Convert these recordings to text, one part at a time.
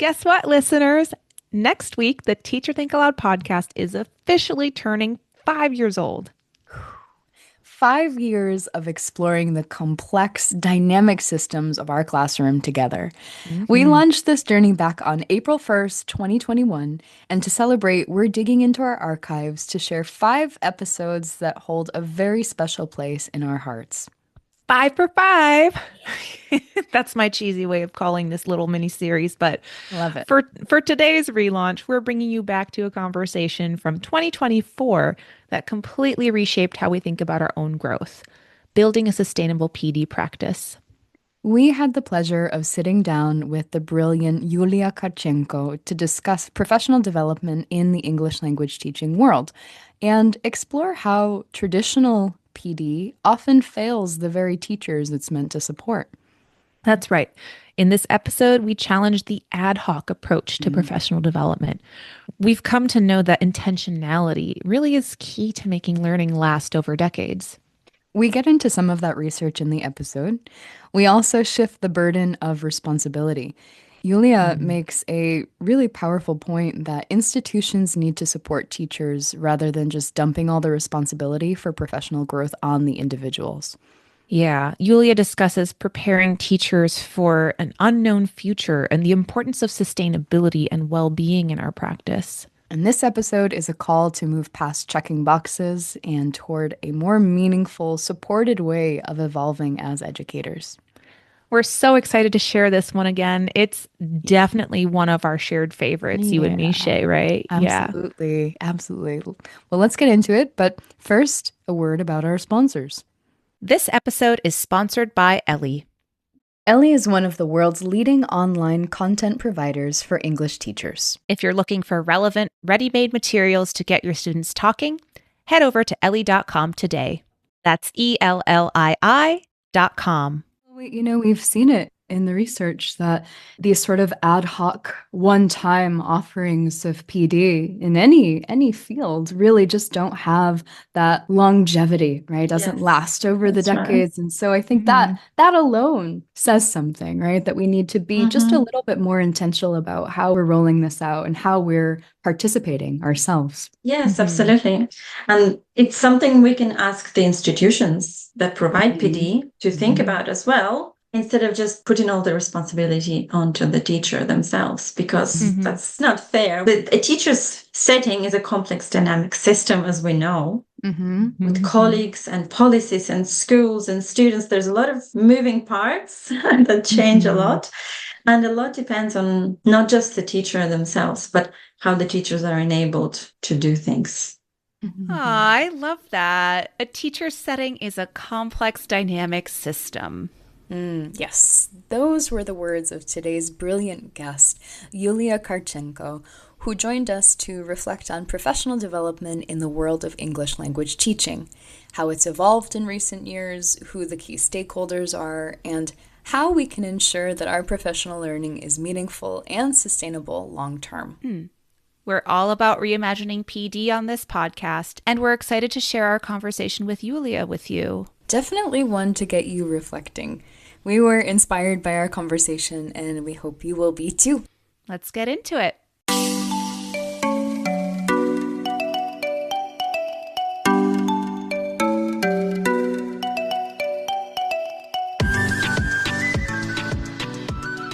guess what, listeners? Next week, the Teacher Think-Aloud podcast is officially turning 5 years old. 5 years of exploring the complex, dynamic systems of our classroom together. We launched this journey back on April 1st, 2021, and to celebrate, we're digging into our archives to share 5 episodes that hold a very special place in our hearts. 5 for 5. That's my cheesy way of calling this little mini series, but Love it. For today's relaunch, we're bringing you back to a conversation from 2024 that completely reshaped how we think about our own growth, building a sustainable PD practice. We had the pleasure of sitting down with the brilliant Yulia Kharchenko to discuss professional development in the English language teaching world and explore how traditional PD often fails the very teachers it's meant to support. That's right. In this episode, we challenge the ad hoc approach to professional development. We've come to know that intentionality really is key to making learning last over decades. We get into some of that research in the episode. We also shift the burden of responsibility. Yulia makes a really powerful point that institutions need to support teachers rather than just dumping all the responsibility for professional growth on the individuals. Yeah, Yulia discusses preparing teachers for an unknown future and the importance of sustainability and well-being in our practice. And this episode is a call to move past checking boxes and toward a more meaningful, supported way of evolving as educators. We're so excited to share this one again. It's definitely one of our shared favorites, you and me, Shay, right? Absolutely. Absolutely. Well, let's get into it. But first, a word about our sponsors. This episode is sponsored by Ellie. Ellie is one of the world's leading online content providers for English teachers. If you're looking for relevant, ready-made materials to get your students talking, head over to ellie.com today. That's ELLII.com. We've seen it in the research that these sort of ad hoc one-time offerings of PD in any field really just don't have that longevity, right? It doesn't last over the decades. Right. And so I think that alone says something, right? That we need to be just a little bit more intentional about how we're rolling this out and how we're participating ourselves. Yes, absolutely. And it's something we can ask the institutions that provide PD to think about as well, instead of just putting all the responsibility onto the teacher themselves, because that's not fair. A teacher's setting is a complex dynamic system, as we know, with colleagues and policies and schools and students. There's a lot of moving parts that change a lot. And a lot depends on not just the teacher themselves, but how the teachers are enabled to do things. I love that. A teacher's setting is a complex dynamic system. Yes, those were the words of today's brilliant guest, Yulia Kharchenko, who joined us to reflect on professional development in the world of English language teaching, how it's evolved in recent years, who the key stakeholders are, and how we can ensure that our professional learning is meaningful and sustainable long-term. We're all about reimagining PD on this podcast, and we're excited to share our conversation with Yulia with you. Definitely one to get you reflecting. We were inspired by our conversation, and we hope you will be too. Let's get into it.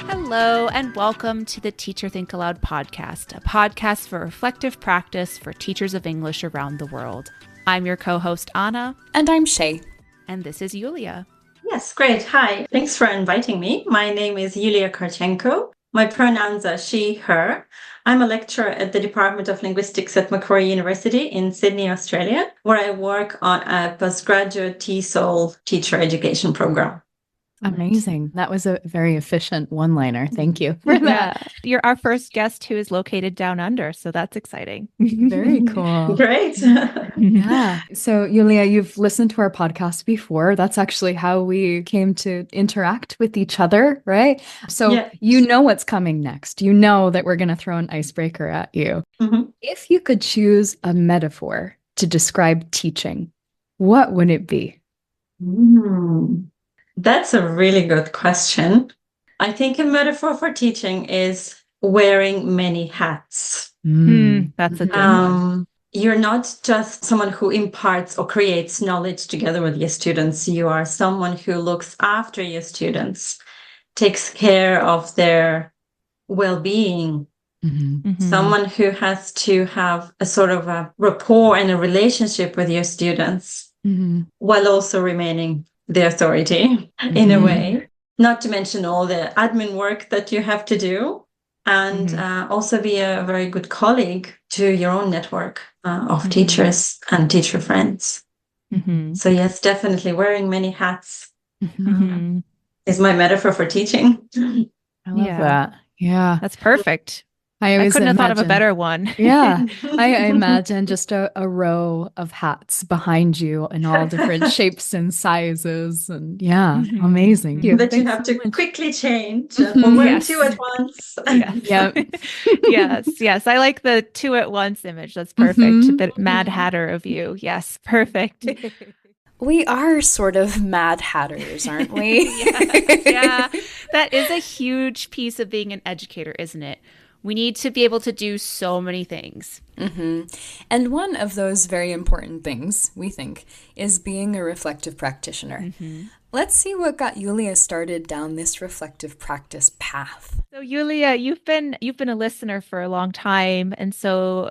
Hello, and welcome to the Teacher Think-Aloud Podcast, a podcast for reflective practice for teachers of English around the world. I'm your co-host, Anna. And I'm Shay. And this is Yulia. Yes, great. Hi. Thanks for inviting me. My name is Yulia Kharchenko. My pronouns are she, her. I'm a lecturer at the Department of Linguistics at Macquarie University in Sydney, Australia, where I work on a postgraduate TESOL teacher education program. Amazing. That was a very efficient one-liner. Thank you for that. You're our first guest who is located down under, so that's exciting. Very cool. Great. Yeah. So, Yulia, you've listened to our podcast before. That's actually how we came to interact with each other, right? So you know what's coming next. You know that we're going to throw an icebreaker at you. If you could choose a metaphor to describe teaching, what would it be? That's a really good question. I think a metaphor for teaching is wearing many hats. That's a good one. You're not just someone who imparts or creates knowledge together with your students. You are someone who looks after your students, takes care of their well-being. Someone who has to have a sort of a rapport and a relationship with your students while also remaining the authority in a way. Not to mention all the admin work that you have to do, and also be a very good colleague to your own network of teachers and teacher friends. So yes, definitely wearing many hats is my metaphor for teaching. I love that. Yeah. That's perfect. I couldn't have thought of a better one. Yeah. I imagine just a row of hats behind you in all different shapes and sizes. And amazing. That you have to quickly change or wear two at once. Yes. I like the two at once image. That's perfect. A bit Mad Hatter of you. Yes, perfect. We are sort of Mad Hatters, aren't we? Yeah. That is a huge piece of being an educator, isn't it? We need to be able to do so many things. And one of those very important things, we think, is being a reflective practitioner. Let's see what got Yulia started down this reflective practice path. So Yulia, you've been a listener for a long time, and so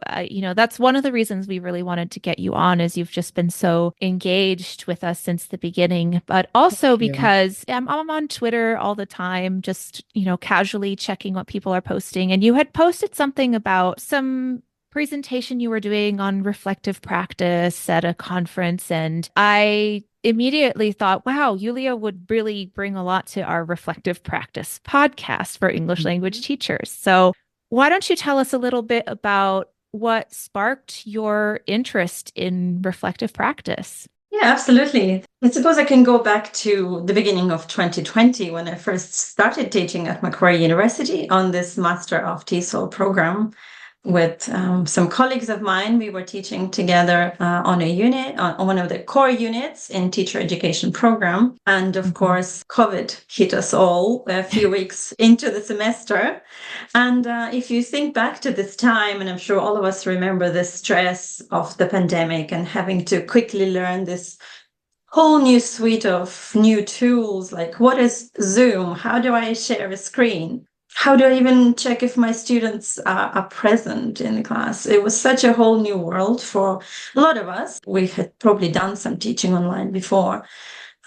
that's one of the reasons we really wanted to get you on, is you've just been so engaged with us since the beginning. But also because I'm on Twitter all the time, just casually checking what people are posting, and you had posted something about some presentation you were doing on reflective practice at a conference, and I immediately thought, wow, Yulia would really bring a lot to our reflective practice podcast for English language teachers. So why don't you tell us a little bit about what sparked your interest in reflective practice? Yeah, absolutely. I suppose I can go back to the beginning of 2020 when I first started teaching at Macquarie University on this Master of TESOL program. With some colleagues of mine, we were teaching together on a unit, on one of the core units in teacher education program. And of course, COVID hit us all a few weeks into the semester. And if you think back to this time, and I'm sure all of us remember the stress of the pandemic and having to quickly learn this whole new suite of new tools, like what is Zoom? How do I share a screen? How do I even check if my students are present in the class? It was such a whole new world for a lot of us. We had probably done some teaching online before,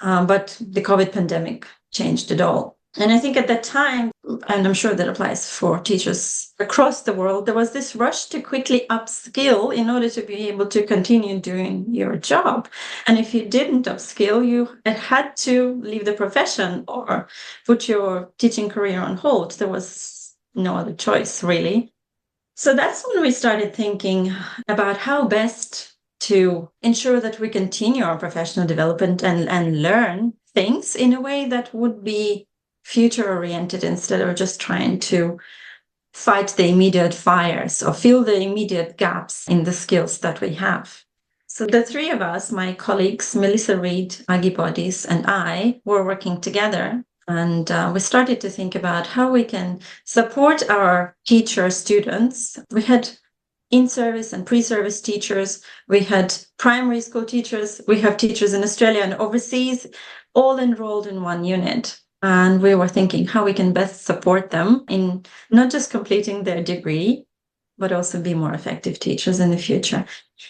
but the COVID pandemic changed it all. And I think at that time, and I'm sure that applies for teachers across the world, there was this rush to quickly upskill in order to be able to continue doing your job. And if you didn't upskill, you had to leave the profession or put your teaching career on hold. There was no other choice, really. So that's when we started thinking about how best to ensure that we continue our professional development and learn things in a way that would be future-oriented instead of just trying to fight the immediate fires or fill the immediate gaps in the skills that we have. So the three of us, my colleagues, Melissa Reed, Aggie Bodies, and I, were working together. And we started to think about how we can support our teacher students. We had in-service and pre-service teachers. We had primary school teachers. We have teachers in Australia and overseas, all enrolled in one unit. And we were thinking how we can best support them in not just completing their degree, but also be more effective teachers in the future.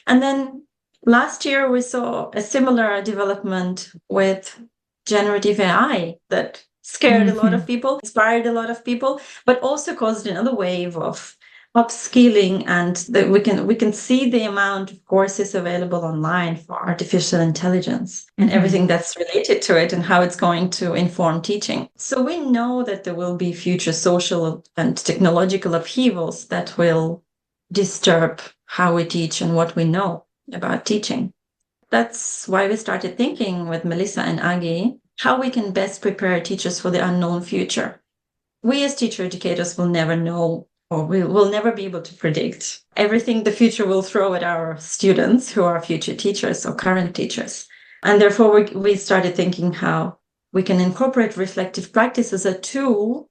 And then last year, we saw a similar development with generative AI that scared a lot of people, inspired a lot of people, but also caused another wave of upskilling, and that we can see the amount of courses available online for artificial intelligence and everything that's related to it and how it's going to inform teaching. So we know that there will be future social and technological upheavals that will disturb how we teach and what we know about teaching. That's why we started thinking with Melissa and Aggie how we can best prepare teachers for the unknown future. We as teacher educators will never know, or we will never be able to predict everything the future will throw at our students who are future teachers or current teachers. And therefore, we started thinking how we can incorporate reflective practice as a tool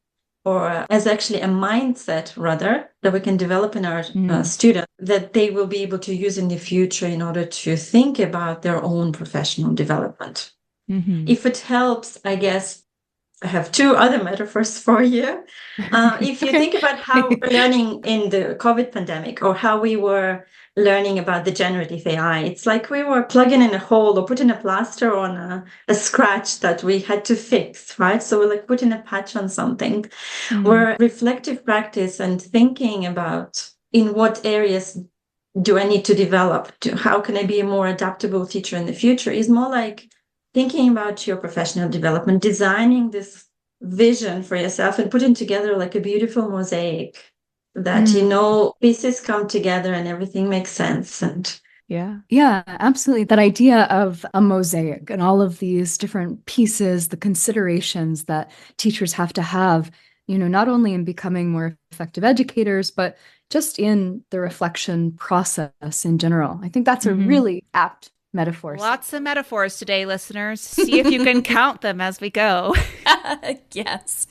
or as actually a mindset rather that we can develop in our students that they will be able to use in the future in order to think about their own professional development. If it helps, I guess I have two other metaphors for you. If you think about how we're learning in the COVID pandemic, or how we were learning about the generative AI, it's like we were plugging in a hole or putting a plaster on a scratch that we had to fix, right? So we're like putting a patch on something. Where reflective practice and thinking about in what areas do I need to develop? How can I be a more adaptable teacher in the future is more like thinking about your professional development, designing this vision for yourself and putting together like a beautiful mosaic that, pieces come together and everything makes sense. And yeah, absolutely. That idea of a mosaic and all of these different pieces, the considerations that teachers have to have, not only in becoming more effective educators, but just in the reflection process in general. I think that's a really apt metaphor. Lots of metaphors today, listeners. See if you can count them as we go. Yes.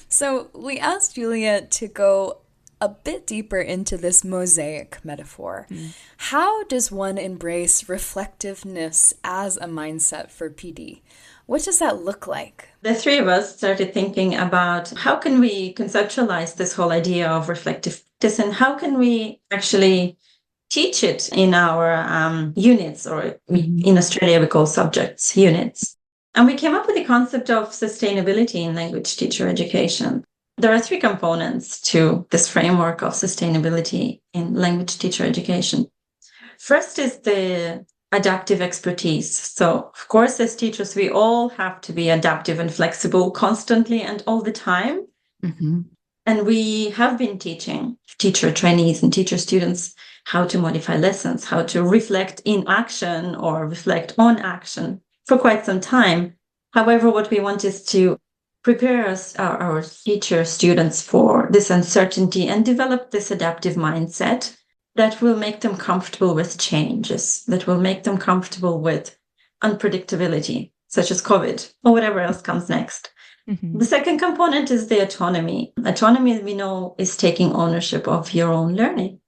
So we asked Yulia to go a bit deeper into this mosaic metaphor. How does one embrace reflectiveness as a mindset for PD? What does that look like? The three of us started thinking about how can we conceptualize this whole idea of reflective practice and how can we actually teach it in our units, or in Australia we call subjects units. And we came up with the concept of sustainability in language teacher education. There are three components to this framework of sustainability in language teacher education. First is the adaptive expertise. So, of course, as teachers, we all have to be adaptive and flexible constantly and all the time. And we have been teaching teacher trainees and teacher students how to modify lessons, how to reflect in action or reflect on action for quite some time. However, what we want is to prepare our teacher students for this uncertainty and develop this adaptive mindset that will make them comfortable with changes, that will make them comfortable with unpredictability, such as COVID or whatever else comes next. The second component is the autonomy. Autonomy, we know, is taking ownership of your own learning.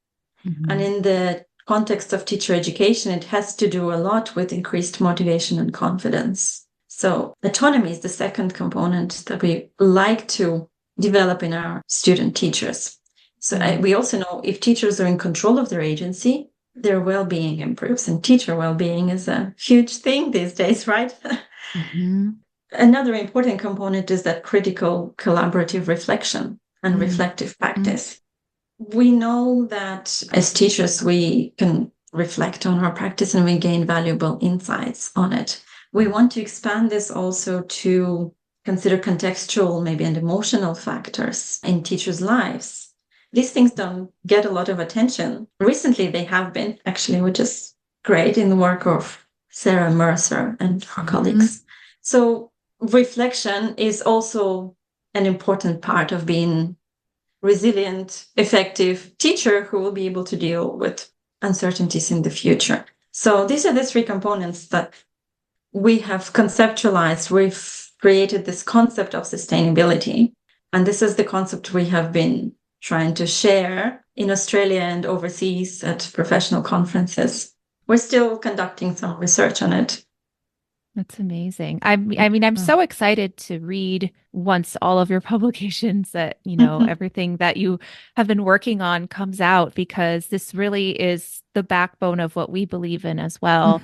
And in the context of teacher education, it has to do a lot with increased motivation and confidence. So autonomy is the second component that we like to develop in our student teachers. So we also know if teachers are in control of their agency, their well-being improves. And teacher well-being is a huge thing these days, right? Another important component is that critical collaborative reflection and reflective practice. We know that as teachers, we can reflect on our practice and we gain valuable insights on it. We want to expand this also to consider contextual, maybe, and emotional factors in teachers' lives. These things don't get a lot of attention. Recently, they have been, actually, which is great in the work of Sarah Mercer and her colleagues. So reflection is also an important part of being resilient, effective teacher who will be able to deal with uncertainties in the future. So these are the three components that we have conceptualized. We've created this concept of sustainability. And this is the concept we have been trying to share in Australia and overseas at professional conferences. We're still conducting some research on it. That's amazing. I'm so excited to read once all of your publications that, everything that you have been working on comes out, because this really is the backbone of what we believe in as well.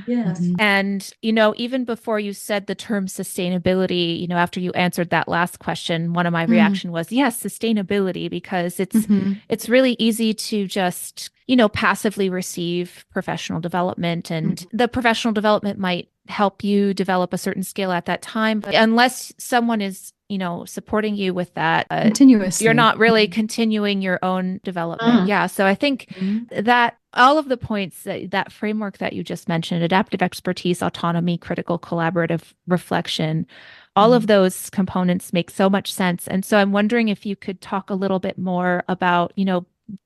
Yes. And, even before you said the term sustainability, after you answered that last question, one of my reaction was, yes, sustainability, because it's really easy to just, passively receive professional development, and the professional development might help you develop a certain skill at that time. But unless someone is, supporting you with that continuously, you're not really continuing your own development. Yeah. So I think that all of the points that framework that you just mentioned, adaptive expertise, autonomy, critical collaborative reflection, all of those components make so much sense. And so I'm wondering if you could talk a little bit more about,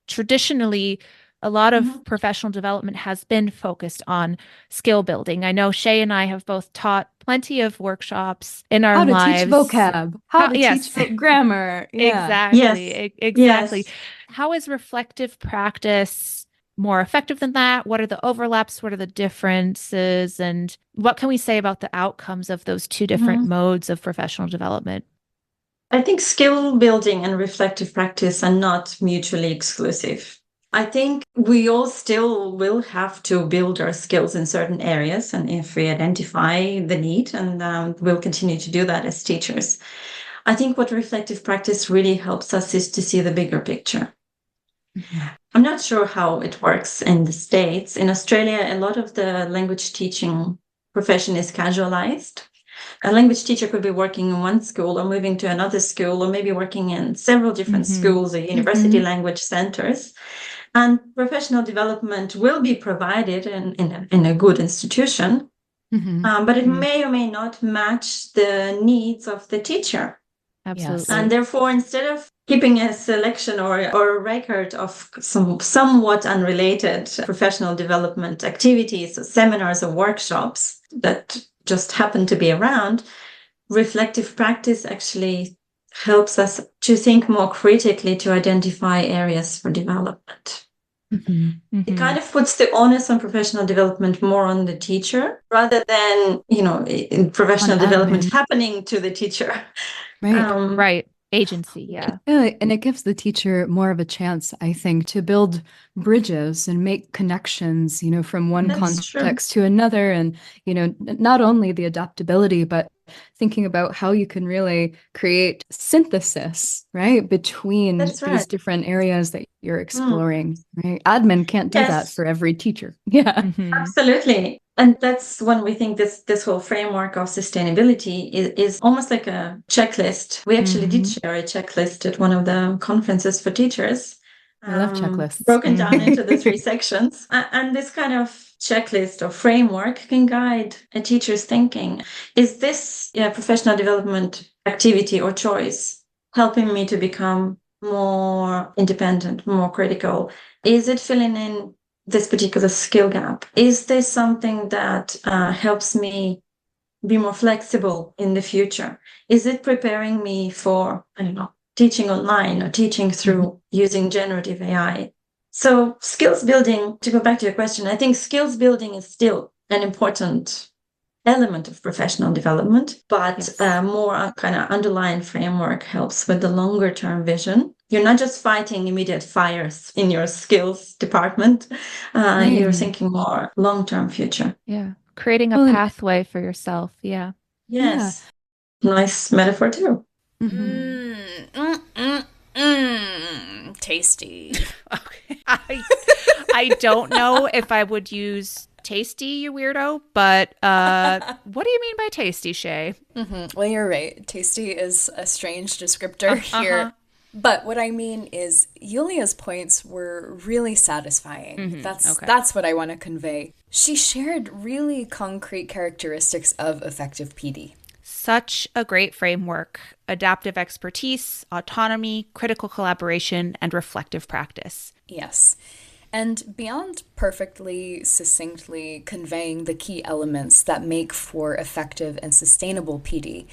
traditionally, a lot of professional development has been focused on skill building. I know Shay and I have both taught plenty of workshops in our How to lives. teach vocab, how to yes. teach grammar. Yeah. Exactly. Yes. How is reflective practice more effective than that? What are the overlaps? What are the differences? And what can we say about the outcomes of those two different modes of professional development? I think skill building and reflective practice are not mutually exclusive. I think we all still will have to build our skills in certain areas, and if we identify the need, and we'll continue to do that as teachers. I think what reflective practice really helps us is to see the bigger picture. I'm not sure how it works in the States. In Australia, a lot of the language teaching profession is casualized. A language teacher could be working in one school or moving to another school, or maybe working in several different schools or university language centers. And professional development will be provided in a good institution, but it may or may not match the needs of the teacher. Absolutely. And therefore, instead of keeping a selection or a record of some somewhat unrelated professional development activities or seminars or workshops that just happen to be around, reflective practice actually helps us to think more critically, to identify areas for development. It kind of puts the onus on professional development more on the teacher rather than, in professional development happening to the teacher. Right. Agency. Yeah. And it gives the teacher more of a chance, I think, to build bridges and make connections, from one context to another. And, not only the adaptability, but thinking about how you can really create synthesis, right, between these different areas that you're exploring, right? Admin can't do that for every teacher. Yeah. Absolutely. And that's when we think this whole framework of sustainability is almost like a checklist. We actually did share a checklist at one of the conferences for teachers. I love checklists. Broken down into the 3 sections. And this kind of checklist or framework can guide a teacher's thinking. Is this professional development activity or choice helping me to become more independent, more critical? Is it filling in this particular skill gap? Is this something that helps me be more flexible in the future? Is it preparing me for, teaching online or teaching through using generative AI? So skills building, to go back to your question, I think skills building is still an important element of professional development, but more kind of underlying framework helps with the longer term vision. You're not just fighting immediate fires in your skills department. You're thinking more long-term future. Yeah. Creating a pathway for yourself. Yeah. Yes. Yeah. Nice metaphor too. Tasty. Okay. I don't know if I would use tasty, you weirdo, but what do you mean by tasty, Shay? Well, you're right. Tasty is a strange descriptor here. But what I mean is Yulia's points were really satisfying. That's what I want to convey. She shared really concrete characteristics of effective PD. Such a great framework: adaptive expertise, autonomy, critical collaboration, and reflective practice. Yes. And beyond perfectly, succinctly conveying the key elements that make for effective and sustainable PD,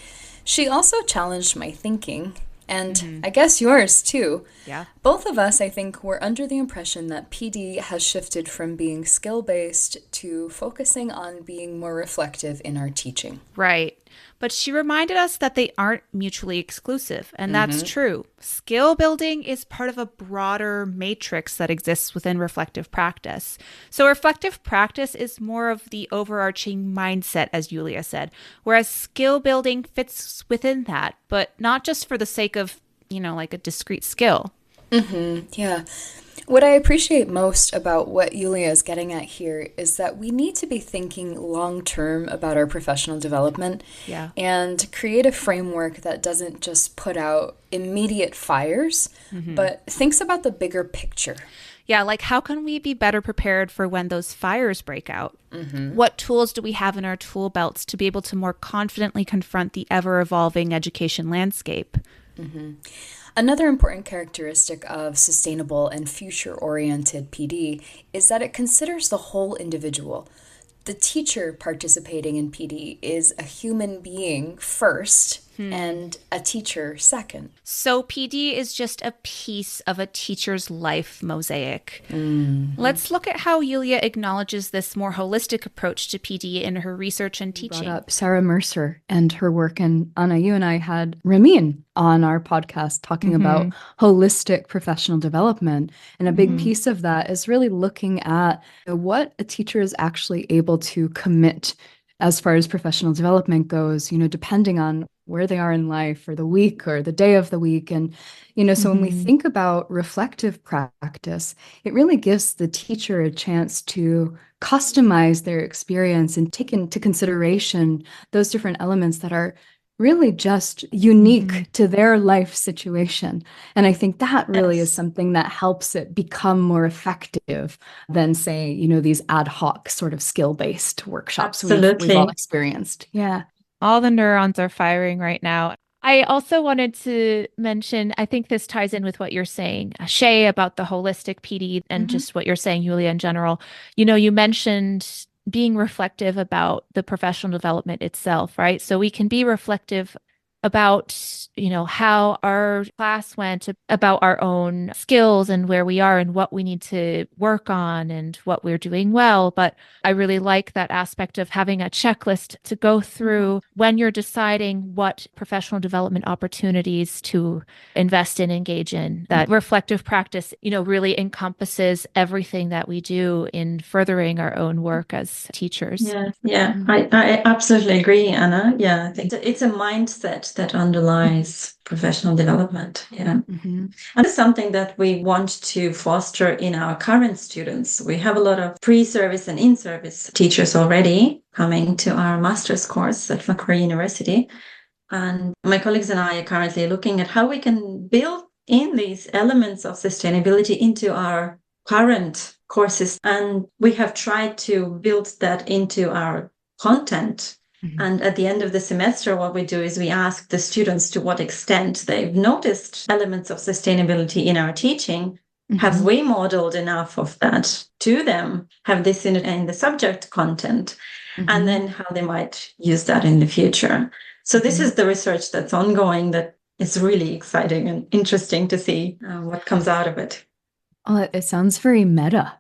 she also challenged my thinking, and I guess yours too. Yeah. Both of us, I think, were under the impression that PD has shifted from being skill-based to focusing on being more reflective in our teaching. Right. But she reminded us that they aren't mutually exclusive, and that's true. Skill building is part of a broader matrix that exists within reflective practice. So reflective practice is more of the overarching mindset, as Yulia said, whereas skill building fits within that, but not just for the sake of, like a discrete skill. Yeah. What I appreciate most about what Yulia is getting at here is that we need to be thinking long-term about our professional development and create a framework that doesn't just put out immediate fires, but thinks about the bigger picture. Yeah, like how can we be better prepared for when those fires break out? What tools do we have in our tool belts to be able to more confidently confront the ever-evolving education landscape? Another important characteristic of sustainable and future-oriented PD is that it considers the whole individual. the teacher participating in PD is a human being first and a teacher second. So PD is just a piece of a teacher's life mosaic. Let's look at how Yulia acknowledges this more holistic approach to PD in her research and teaching. Brought up Sarah Mercer and her work, and Anna, you and I had Ramin on our podcast talking about holistic professional development. And a big piece of that is really looking at what a teacher is actually able to commit as far as professional development goes, depending on where they are in life or the week or the day of the week. And, so when we think about reflective practice, it really gives the teacher a chance to customize their experience and take into consideration those different elements that are really just unique to their life situation. And I think that really is something that helps it become more effective than, say, these ad hoc sort of skill-based workshops we've all experienced. Yeah. All the neurons are firing right now. I also wanted to mention, I think this ties in with what you're saying, Shay, about the holistic PD and just what you're saying, Yulia, in general. You mentioned being reflective about the professional development itself, right? So we can be reflective about, how our class went, about our own skills and where we are and what we need to work on and what we're doing well. But I really like that aspect of having a checklist to go through when you're deciding what professional development opportunities to invest in, engage in. That reflective practice, really encompasses everything that we do in furthering our own work as teachers. Yeah. I absolutely agree, Anna. Yeah, I think it's a mindset that underlies professional development. Yeah. And it's something that we want to foster in our current students. We have a lot of pre-service and in-service teachers already coming to our master's course at Macquarie University. And my colleagues and I are currently looking at how we can build in these elements of sustainability into our current courses. And we have tried to build that into our content. And at the end of the semester, what we do is we ask the students to what extent they've noticed elements of sustainability in our teaching. Have we modeled enough of that to them? Have they seen it in the subject content? And then how they might use that in the future. So this is the research that's ongoing that is really exciting and interesting to see what comes out of it. Oh, it sounds very meta.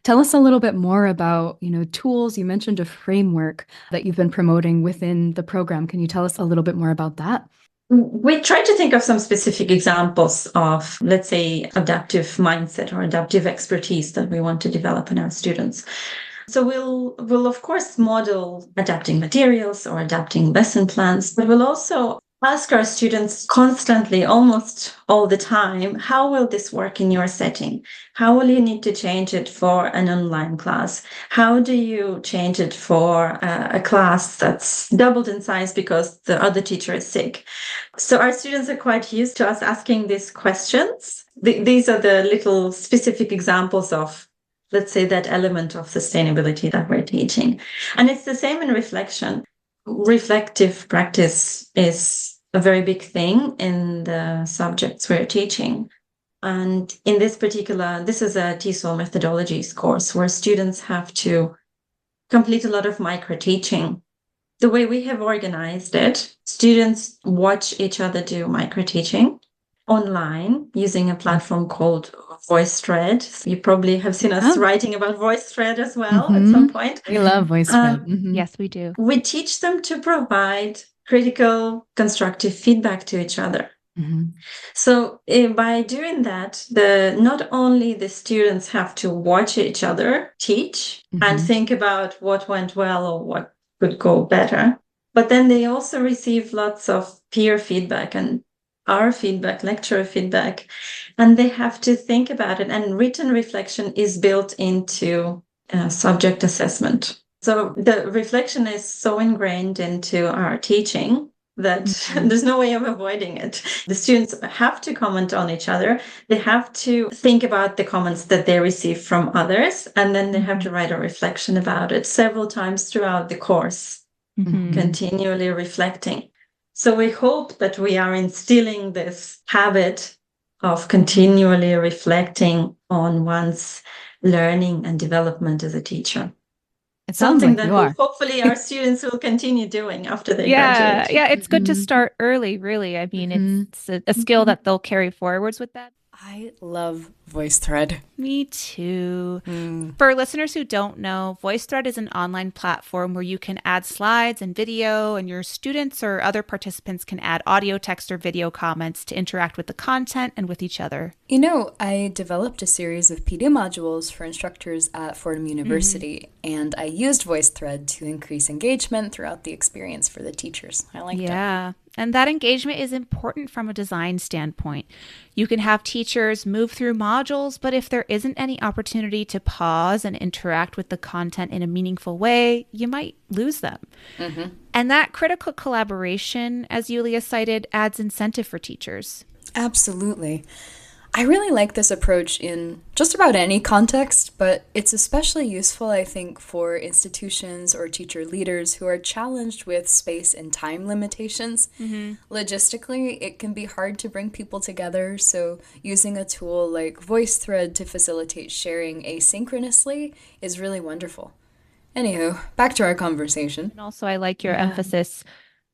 Tell us a little bit more about, tools. You mentioned a framework that you've been promoting within the program. Can you tell us a little bit more about that? We try to think of some specific examples of, let's say, adaptive mindset or adaptive expertise that we want to develop in our students. So we'll of course model adapting materials or adapting lesson plans, but we'll also ask our students constantly, almost all the time, how will this work in your setting? How will you need to change it for an online class? How do you change it for a class that's doubled in size because the other teacher is sick? So our students are quite used to us asking these questions. These are the little specific examples of, let's say, that element of sustainability that we're teaching. And it's the same in reflection. Reflective practice is a very big thing in the subjects we're teaching. And in this is a TESOL methodologies course where students have to complete a lot of microteaching. The way we have organized it, students watch each other do microteaching online using a platform called VoiceThread. You probably have seen us writing about VoiceThread as well at some point. We love VoiceThread. Yes, we do. We teach them to provide critical, constructive feedback to each other. So by doing that, not only the students have to watch each other teach and think about what went well or what could go better, but then they also receive lots of peer feedback and our feedback, lecturer feedback, and they have to think about it. And written reflection is built into subject assessment. So the reflection is so ingrained into our teaching that there's no way of avoiding it. The students have to comment on each other. They have to think about the comments that they receive from others, and then they have to write a reflection about it several times throughout the course, continually reflecting. So we hope that we are instilling this habit of continually reflecting on one's learning and development as a teacher. It sounds something like you that are. hopefully our students will continue doing after they Yeah, graduate. yeah, it's good to start early, really. I mean, it's a skill that they'll carry forwards with that. I love VoiceThread. Me too. For listeners who don't know, VoiceThread is an online platform where you can add slides and video, and your students or other participants can add audio, text, or video comments to interact with the content and with each other. You know, I developed a series of PD modules for instructors at Fordham University, and I used VoiceThread to increase engagement throughout the experience for the teachers. I liked it. Yeah. And that engagement is important from a design standpoint. You can have teachers move through modules, but if there isn't any opportunity to pause and interact with the content in a meaningful way, you might lose them. And that critical collaboration, as Yulia cited, adds incentive for teachers. Absolutely. I really like this approach in just about any context, but it's especially useful, I think, for institutions or teacher leaders who are challenged with space and time limitations. Logistically, it can be hard to bring people together, so using a tool like VoiceThread to facilitate sharing asynchronously is really wonderful. Anywho, back to our conversation. And also, I like your emphasis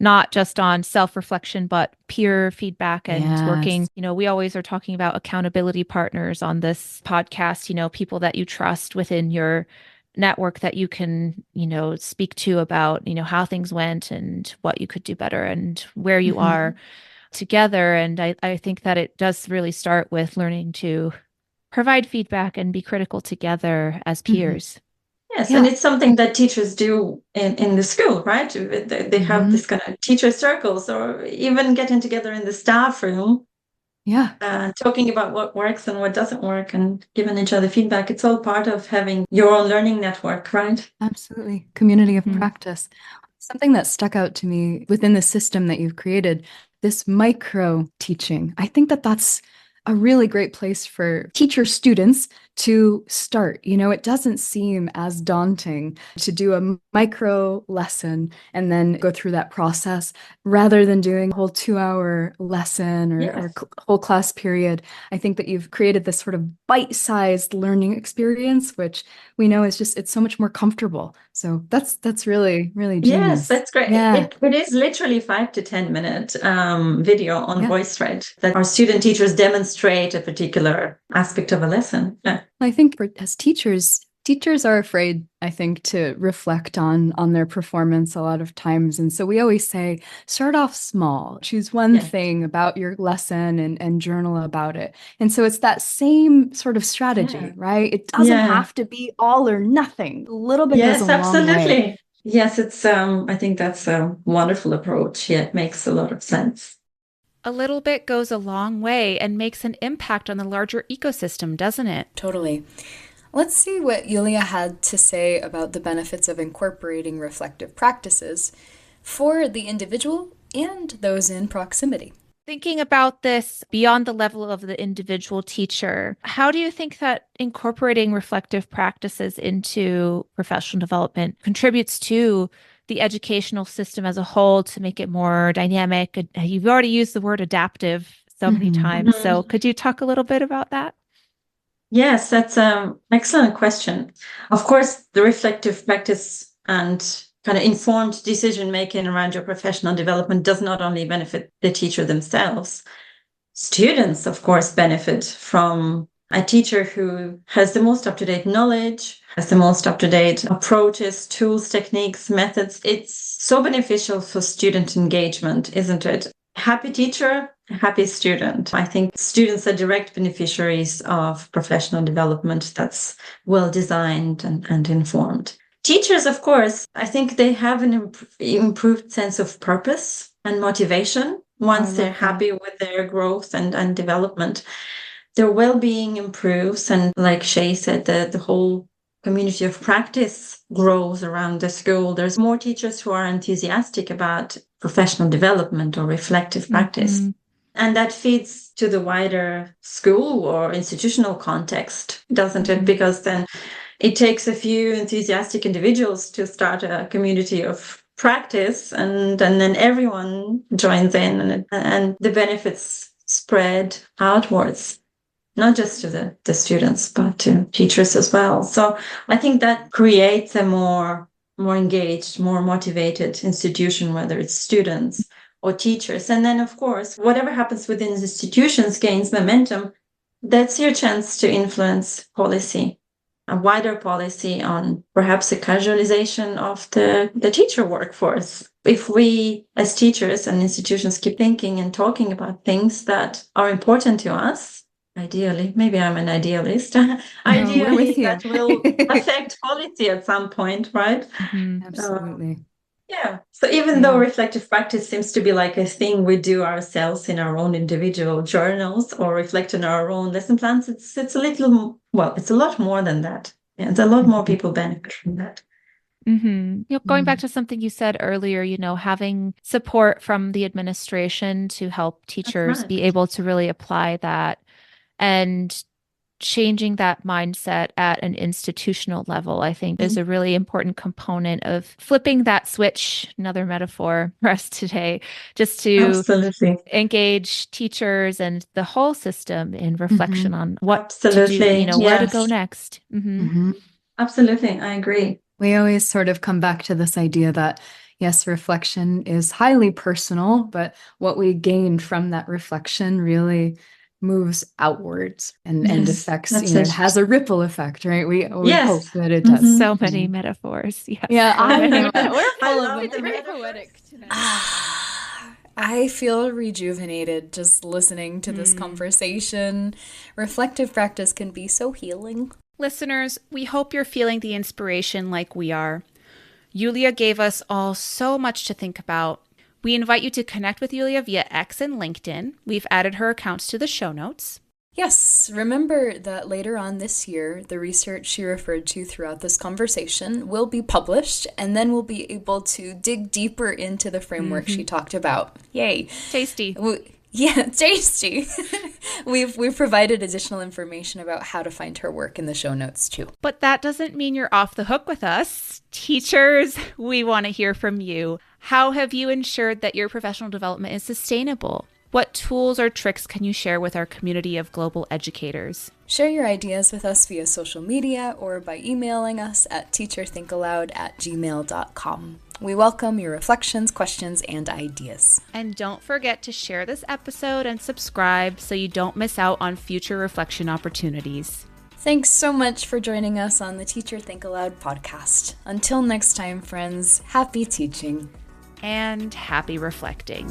not just on self-reflection, but peer feedback and working. You know, we always are talking about accountability partners on this podcast, you know, people that you trust within your network that you can, you know, speak to about, you know, how things went and what you could do better and where you are together. And I think that it does really start with learning to provide feedback and be critical together as peers. Yes, and it's something that teachers do in the school, right? They have this kind of teacher circles, or even getting together in the staff room, talking about what works and what doesn't work and giving each other feedback. It's all part of having your own learning network, right? Absolutely. Community of practice. Something that stuck out to me within the system that you've created, this micro teaching. I think that that's a really great place for teacher students to start. You know, it doesn't seem as daunting to do a micro lesson and then go through that process rather than doing a whole 2-hour lesson or whole class period. I think that you've created this sort of bite-sized learning experience, which we know is just, it's so much more comfortable. So that's really, really genius. Yes, that's great. Yeah. It is literally 5 to 10 minute video on VoiceThread that our student teachers demonstrate a particular aspect of a lesson. I think as teachers are afraid, I think, to reflect on their performance a lot of times. And so we always say, start off small, choose one thing about your lesson and journal about it. And so it's that same sort of strategy, right? It doesn't have to be all or nothing. A little bit goes a long way. Yes, it's I think that's a wonderful approach. Yeah, it makes a lot of sense. A little bit goes a long way and makes an impact on the larger ecosystem, doesn't it? Totally. Let's see what Yulia had to say about the benefits of incorporating reflective practices for the individual and those in proximity. Thinking about this beyond the level of the individual teacher, how do you think that incorporating reflective practices into professional development contributes to the educational system as a whole to make it more dynamic? You've already used the word adaptive so many times. So could you talk a little bit about that? Yes, that's an excellent question. Of course, the reflective practice and kind of informed decision-making around your professional development does not only benefit the teacher themselves. Students, of course, benefit from a teacher who has the most up-to-date knowledge, has the most up-to-date approaches, tools, techniques, methods. It's so beneficial for student engagement, isn't it? Happy teacher, happy student. I think students are direct beneficiaries of professional development that's well-designed and informed. Teachers, of course, I think they have an improved sense of purpose and motivation once they're happy with their growth and development. Their well-being improves, and like Shay said, the whole community of practice grows around the school. There's more teachers who are enthusiastic about professional development or reflective practice. And that feeds to the wider school or institutional context, doesn't it? Because then it takes a few enthusiastic individuals to start a community of practice, and then everyone joins in, and the benefits spread outwards. not just to the students, but to teachers as well. So I think that creates a more engaged, more motivated institution, whether it's students or teachers. And then, of course, whatever happens within the institutions gains momentum. That's your chance to influence policy, a wider policy on perhaps a casualization of the teacher workforce. If we, as teachers and institutions, keep thinking and talking about things that are important to us, ideally, maybe I'm an idealist, ideally that will affect policy at some point, right? Absolutely. Yeah. So even though reflective practice seems to be like a thing we do ourselves in our own individual journals or reflect in our own lesson plans, it's a little, well, it's a lot more than that. Yeah, it's a lot more people benefit from that. Going back to something you said earlier, having support from the administration to help teachers be able to really apply that and changing that mindset at an institutional level, I think is a really important component of flipping that switch, another metaphor for us today, just to engage teachers and the whole system in reflection on what to do, where to go next. Absolutely. I agree. We always sort of come back to this idea that, yes, reflection is highly personal, but what we gain from that reflection really moves outwards and affects, it has a ripple effect, right? We hope that it does. So many metaphors. Yes. Yeah, I know. We're full of them. Very poetic tonight. I feel rejuvenated just listening to this conversation. Reflective practice can be so healing. Listeners, we hope you're feeling the inspiration like we are. Yulia gave us all so much to think about. We invite you to connect with Yulia via X and LinkedIn. We've added her accounts to the show notes. Yes, remember that later on this year, the research she referred to throughout this conversation will be published, and then we'll be able to dig deeper into the framework she talked about. Yay. Tasty. Yeah, tasty. We've provided additional information about how to find her work in the show notes too. But that doesn't mean you're off the hook with us. Teachers, we want to hear from you. How have you ensured that your professional development is sustainable? What tools or tricks can you share with our community of global educators? Share your ideas with us via social media or by emailing us at teacherthinkaloud@gmail.com. We welcome your reflections, questions, and ideas. And don't forget to share this episode and subscribe so you don't miss out on future reflection opportunities. Thanks so much for joining us on the Teacher Think Aloud podcast. Until next time, friends, happy teaching. And happy reflecting.